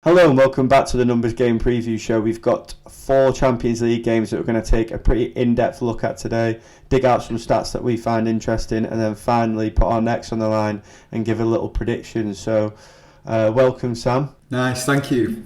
Hello and welcome back to the Numbers Game Preview Show. We've got 4 Champions League games that we're going to take a pretty in-depth look at today, dig out some stats that we find interesting, and then finally put our necks on the line and give a little prediction. So, welcome, Sam. Nice, thank you.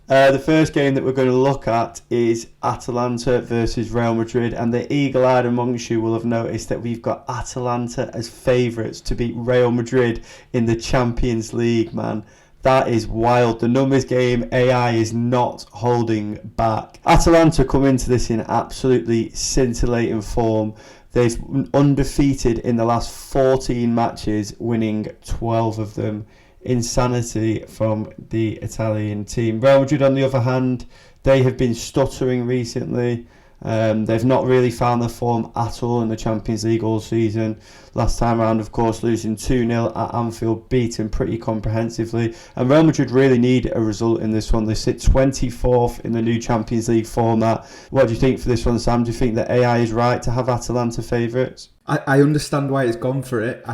The first game that we're going to look at is Atalanta versus Real Madrid, and the eagle-eyed amongst you will have noticed that we've got Atalanta as favourites to beat Real Madrid in the Champions League, man. That is wild. The numbers game AI is not holding back. Atalanta come into this in absolutely scintillating form. They've undefeated in the last 14 matches, winning 12 of them. Insanity from the Italian team. Real Madrid, on the other hand, they have been stuttering recently. They've not really found their form at all in the Champions League all season. Last time around, of course, losing 2-0 at Anfield, beaten pretty comprehensively. And Real Madrid really need a result in this one. They sit 24th in the new Champions League format. What do you think for this one, Sam? Do you think that AI is right to have Atalanta favourites? I understand why it's gone for it.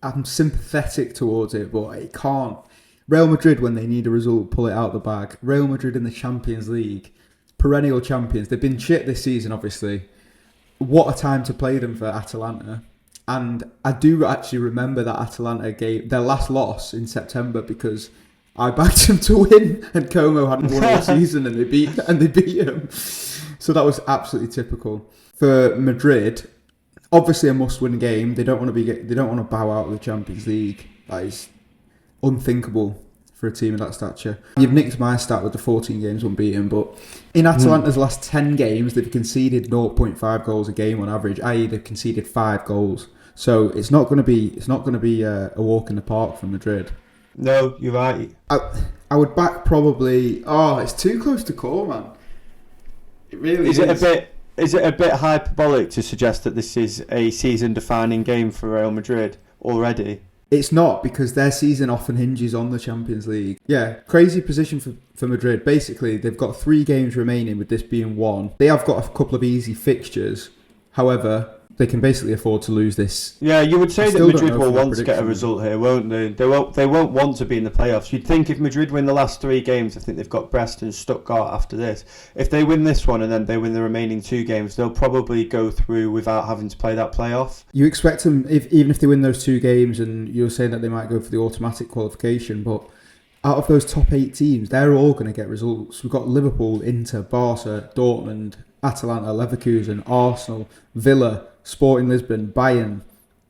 I'm sympathetic towards it, but it can't. Real Madrid, when they need a result, pull it out the bag. Real Madrid in the Champions League, perennial champions. They've been shit this season, obviously. What a time to play them for Atalanta. And I do actually remember that Atalanta game, their last loss in September, because I backed them to win, and Como hadn't won all season, and they beat them. So that was absolutely typical. For Madrid, obviously a must-win game. They don't want to bow out of the Champions League. That is unthinkable for a team of that stature. You've nicked my stat with the 14 games unbeaten, but in Atalanta's last 10 games, they've conceded 0.5 goals a game on average. I.e., they've conceded 5 goals. So it's not going to be a walk in the park for Madrid. No, you're right. I would back probably. Oh, it's too close to call, man. It really is. Is it a bit hyperbolic to suggest that this is a season-defining game for Real Madrid already? It's not, because their season often hinges on the Champions League. Yeah, crazy position for Madrid. Basically, they've got 3 games remaining, with this being 1. They have got a couple of easy fixtures. However, they can basically afford to lose this. Yeah, you would say that Madrid will want to get a result here, won't they? They won't want to be in the playoffs. You'd think if Madrid win the last 3 games, I think they've got Brest and Stuttgart after this. If they win this one and then they win the remaining 2 games, they'll probably go through without having to play that playoff. You expect them, even if they win those 2 games, and you're saying that they might go for the automatic qualification, but out of those top 8 teams, they're all going to get results. We've got Liverpool, Inter, Barca, Dortmund, Atalanta, Leverkusen, Arsenal, Villa, Sporting Lisbon, Bayern,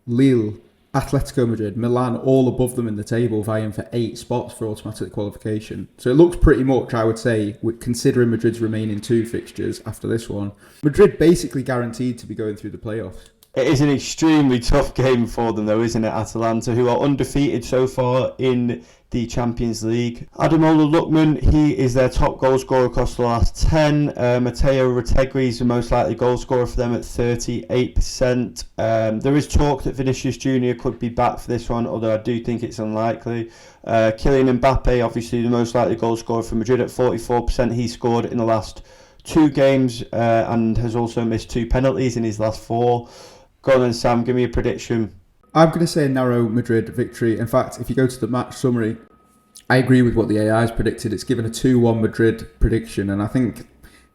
Lille, Atletico Madrid, Milan, all above them in the table, vying for 8 spots for automatic qualification. So it looks pretty much, I would say, considering Madrid's remaining 2 fixtures after this one, Madrid basically guaranteed to be going through the playoffs. It is an extremely tough game for them, though, isn't it? Atalanta, who are undefeated so far in the Champions League. Ademola Lookman, he is their top goal scorer across the last 10. Matteo Retegui is the most likely goal scorer for them at 38%. There is talk that Vinicius Junior could be back for this one, although I do think it's unlikely. Kylian Mbappe, obviously the most likely goal scorer for Madrid at 44%. He scored in the last 2 games and has also missed 2 penalties in his last 4. Go on then, Sam, give me a prediction. I'm going to say a narrow Madrid victory. In fact, if you go to the match summary, I agree with what the AI has predicted. It's given a 2-1 Madrid prediction, and I think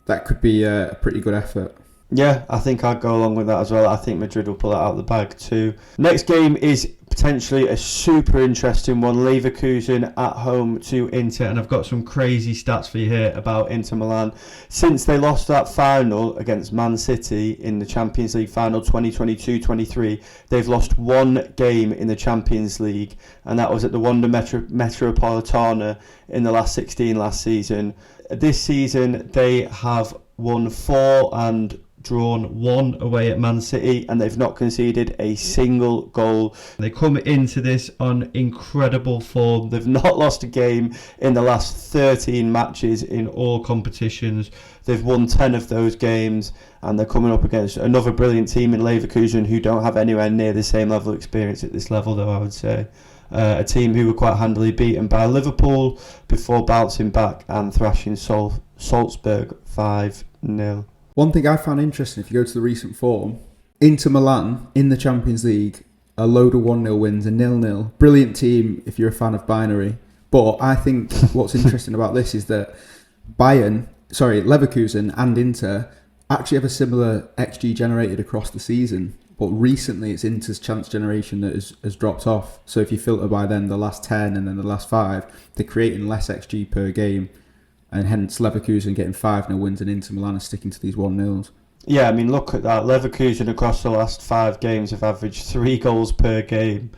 that could be a pretty good effort. Yeah, I think I'd go along with that as well. I think Madrid will pull it out of the bag too. Next game is potentially a super interesting one. Leverkusen at home to Inter, and I've got some crazy stats for you here about Inter Milan. Since they lost that final against Man City in the Champions League final 2022-23, they've lost 1 game in the Champions League, and that was at the Wanda Metropolitana in the last 16 last season. This season they have won 4 and drawn 1 away at Man City, and they've not conceded a single goal. They come into this on incredible form. They've not lost a game in the last 13 matches in all competitions. They've won 10 of those games, and they're coming up against another brilliant team in Leverkusen, who don't have anywhere near the same level of experience at this level, though, I would say. A team who were quite handily beaten by Liverpool before bouncing back and thrashing Salzburg 5-0. One thing I found interesting, if you go to the recent form, Inter Milan in the Champions League, a load of 1-0 wins, a 0-0. Brilliant team if you're a fan of binary. But I think what's interesting about this is that Leverkusen and Inter actually have a similar XG generated across the season. But recently it's Inter's chance generation that has dropped off. So if you filter by then the last 10 and then the last 5, they're creating less XG per game. And hence Leverkusen getting 5-0 wins and Inter Milan are sticking to these 1-0s. Yeah, I mean, look at that. Leverkusen across the last 5 games have averaged 3 goals per game.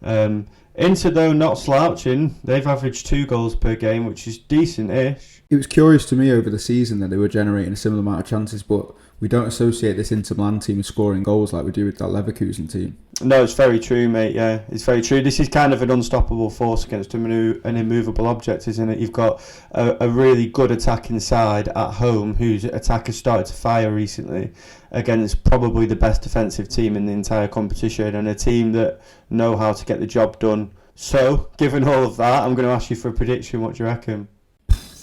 Inter, though, not slouching. They've averaged 2 goals per game, which is decent-ish. It was curious to me over the season that they were generating a similar amount of chances, but we don't associate this Inter Milan team with scoring goals like we do with that Leverkusen team. No, it's very true, mate. Yeah, it's very true. This is kind of an unstoppable force against an immovable object, isn't it? You've got a really good attacking side at home whose attack has started to fire recently against probably the best defensive team in the entire competition and a team that know how to get the job done. So, given all of that, I'm going to ask you for a prediction. What do you reckon?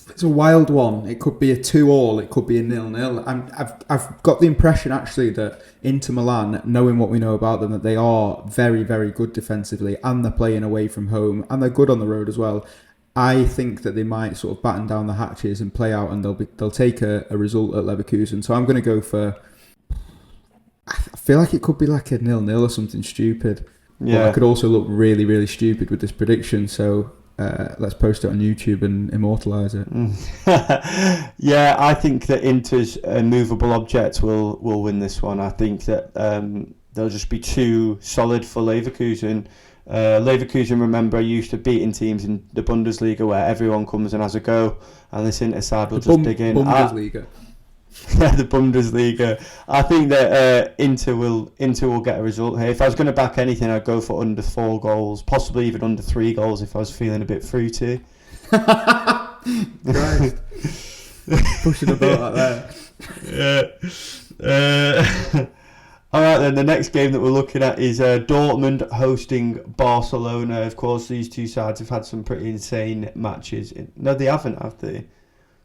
It's a wild one. It could be a 2-2. It could be a 0-0. I've got the impression actually that Inter Milan, knowing what we know about them, that they are very, very good defensively and they're playing away from home and they're good on the road as well. I think that they might sort of batten down the hatches and play out and they'll take a result at Leverkusen. So I'm going to go for... I feel like it could be like a 0-0 or something stupid. Yeah. But I could also look really, really stupid with this prediction. So... let's post it on YouTube and immortalise it. Yeah, I think that Inter's immovable object will win this one. I think that they'll just be too solid for Leverkusen. Leverkusen, remember, used to beating teams in the Bundesliga where everyone comes and has a go, and this Inter side will just dig in. Bundesliga. The Bundesliga. I think that Inter will get a result here. If I was going to back anything, I'd go for under 4 goals, possibly even under 3 goals if I was feeling a bit fruity. Right. Pushing the boat out there. Yeah. All right, then the next game that we're looking at is Dortmund hosting Barcelona. Of course, these two sides have had some pretty insane matches. No, they haven't, have they?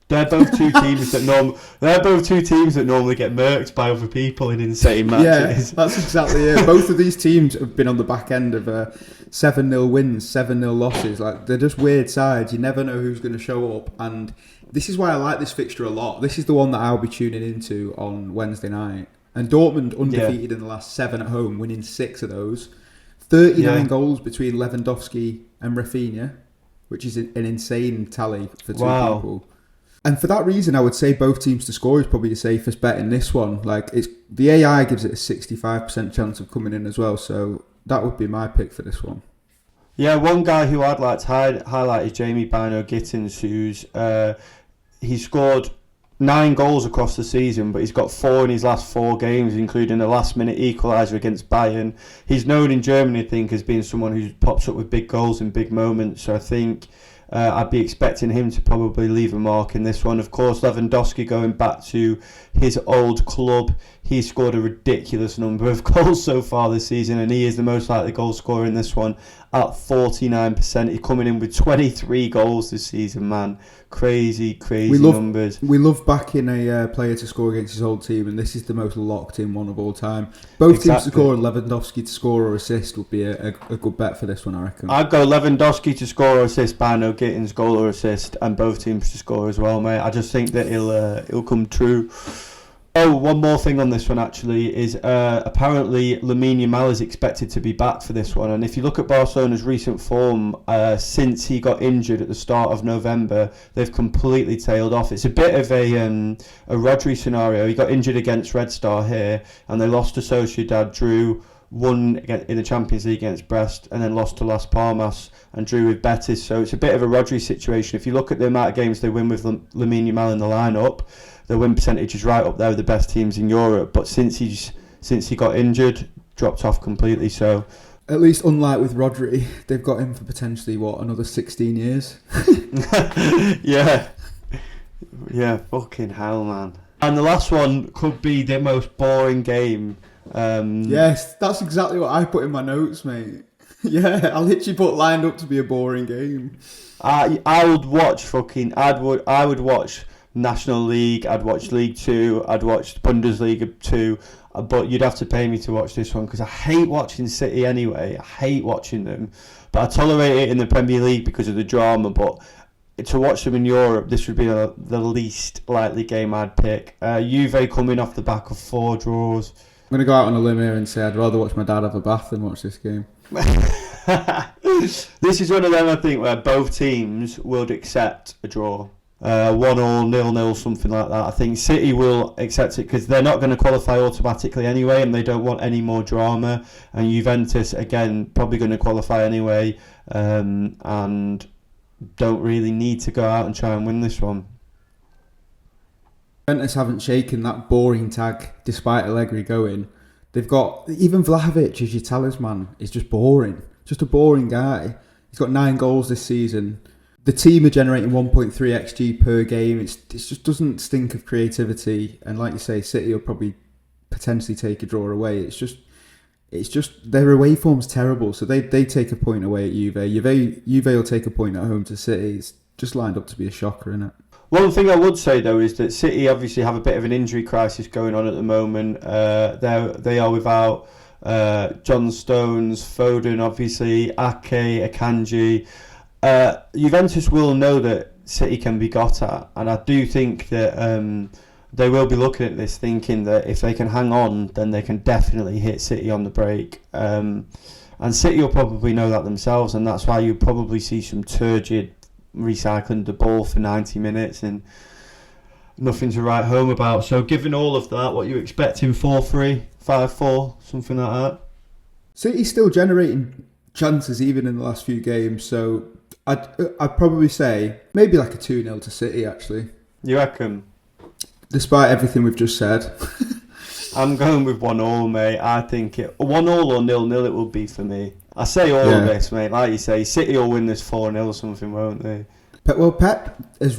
They're both two teams that normally get murked by other people in insane matches. Yeah, that's exactly it. Both of these teams have been on the back end of 7-0 wins, 7-0 losses. Like, they're just weird sides. You never know who's going to show up, and this is why I like this fixture a lot. This is the one that I'll be tuning into on Wednesday night. And Dortmund undefeated in the last 7 at home, winning 6 of those. 39 goals between Lewandowski and Rafinha, which is an insane tally for two people. And for that reason, I would say both teams to score is probably the safest bet in this one. Like, the AI gives it a 65% chance of coming in as well, so that would be my pick for this one. Yeah, one guy who I'd like to highlight is Jamie Bino Gittins, who's he scored 9 goals across the season, but he's got 4 in his last 4 games, including a last-minute equaliser against Bayern. He's known in Germany, I think, as being someone who pops up with big goals in big moments, so I think... I'd be expecting him to probably leave a mark in this one. Of course, Lewandowski going back to his old club. He's scored a ridiculous number of goals so far this season, and he is the most likely goal scorer in this one at 49%. He's coming in with 23 goals this season, man. Crazy numbers. We love backing a player to score against his old team, and this is the most locked in one of all time. Both teams to score and Lewandowski to score or assist would be a good bet for this one, I reckon. I'd go Lewandowski to score or assist, Bino Gittins goal or assist, and both teams to score as well, mate. I just think that he'll come true. Oh, one more thing on this one actually is apparently Lamine Yamal is expected to be back for this one, and if you look at Barcelona's recent form since he got injured at the start of November, they've completely tailed off. It's a bit of a Rodri scenario. He got injured against Red Star here, and they lost to Sociedad, drew, won in the Champions League against Brest, and then lost to Las Palmas and drew with Betis. So it's a bit of a Rodri situation. If you look at the amount of games they win with Lamine Yamal in the lineup, the win percentage is right up there with the best teams in Europe. But since he got injured, dropped off completely. So at least, unlike with Rodri, they've got him for potentially another 16 years. Yeah, fucking hell, man. And the last one could be the most boring game. Yes, that's exactly what I put in my notes, mate. Yeah, I literally put lined up to be a boring game. I would watch I would watch National League, I'd watch League 2, I'd watch Bundesliga 2. but you'd have to pay me to watch this one because I hate watching City anyway. I hate watching them, but I tolerate it in the Premier League because of the drama. But to watch them in Europe, this would be the least likely game I'd pick. Juve coming off the back of 4 draws. I'm going to go out on a limb here and say I'd rather watch my dad have a bath than watch this game. This is one of them, I think, where both teams would accept a draw. 1-1, 0-0, something like that. I think City will accept it because they're not going to qualify automatically anyway, and they don't want any more drama. And Juventus, again, probably going to qualify anyway, and don't really need to go out and try and win this one. Juventus haven't shaken that boring tag despite Allegri going. They've got, even Vlahovic is your talisman. It's just boring. Just a boring guy. He's got 9 goals this season. The team are generating 1.3 XG per game. It just doesn't stink of creativity. And like you say, City will probably potentially take a draw away. It's just their away form's terrible. So they take a point away at Juve. Juve will take a point at home to City. It's just lined up to be a shocker, isn't it? One thing I would say though is that City obviously have a bit of an injury crisis going on at the moment. They are without John Stones, Foden, obviously Ake, Akanji. Juventus will know that City can be got at, and I do think that they will be looking at this thinking that if they can hang on, then they can definitely hit City on the break. And City will probably know that themselves, and that's why you probably see some turgid recycling the ball for 90 minutes and nothing to write home about. So given all of that, what are you expecting? 4-3, 5-4, something like that? City's still generating chances even in the last few games, so I'd probably say maybe like a 2-0 to City, actually. You reckon? Despite everything we've just said. I'm going with 1-1, mate. I think 1-0 or 0-0 it will be for me. I say all of this, mate. Like you say, City will win this 4-0 or something, won't they? Well, Pep has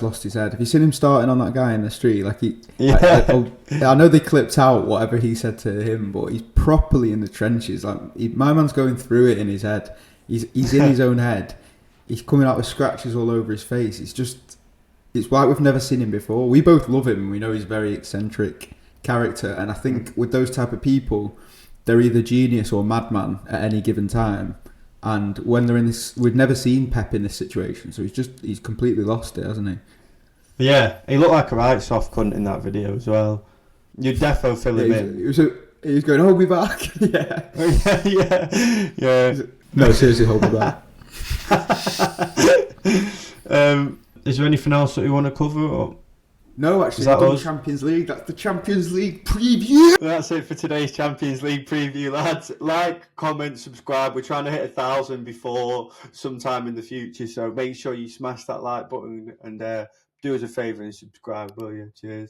lost his head. Have you seen him starting on that guy in the street? Like I know they clipped out whatever he said to him, but he's properly in the trenches. Like my man's going through it in his head. He's in his own head. He's coming out with scratches all over his face. It's like we've never seen him before. We both love him. We know he's a very eccentric character, and I think with those type of people, they're either genius or madman at any given time. And when they're in this, we've never seen Pep in this situation, so he's completely lost it, hasn't he? Yeah, he looked like a right soft cunt in that video as well. You'd defo fill him in. He was going, hold me back. yeah. No, seriously, hold me back. Is there anything else that you want to cover? Or? No, actually, that's Champions League. That's the Champions League preview. That's it for today's Champions League preview, lads. Like, comment, subscribe. We're trying to hit 1,000 before sometime in the future, so make sure you smash that like button and do us a favour and subscribe, will you? Cheers.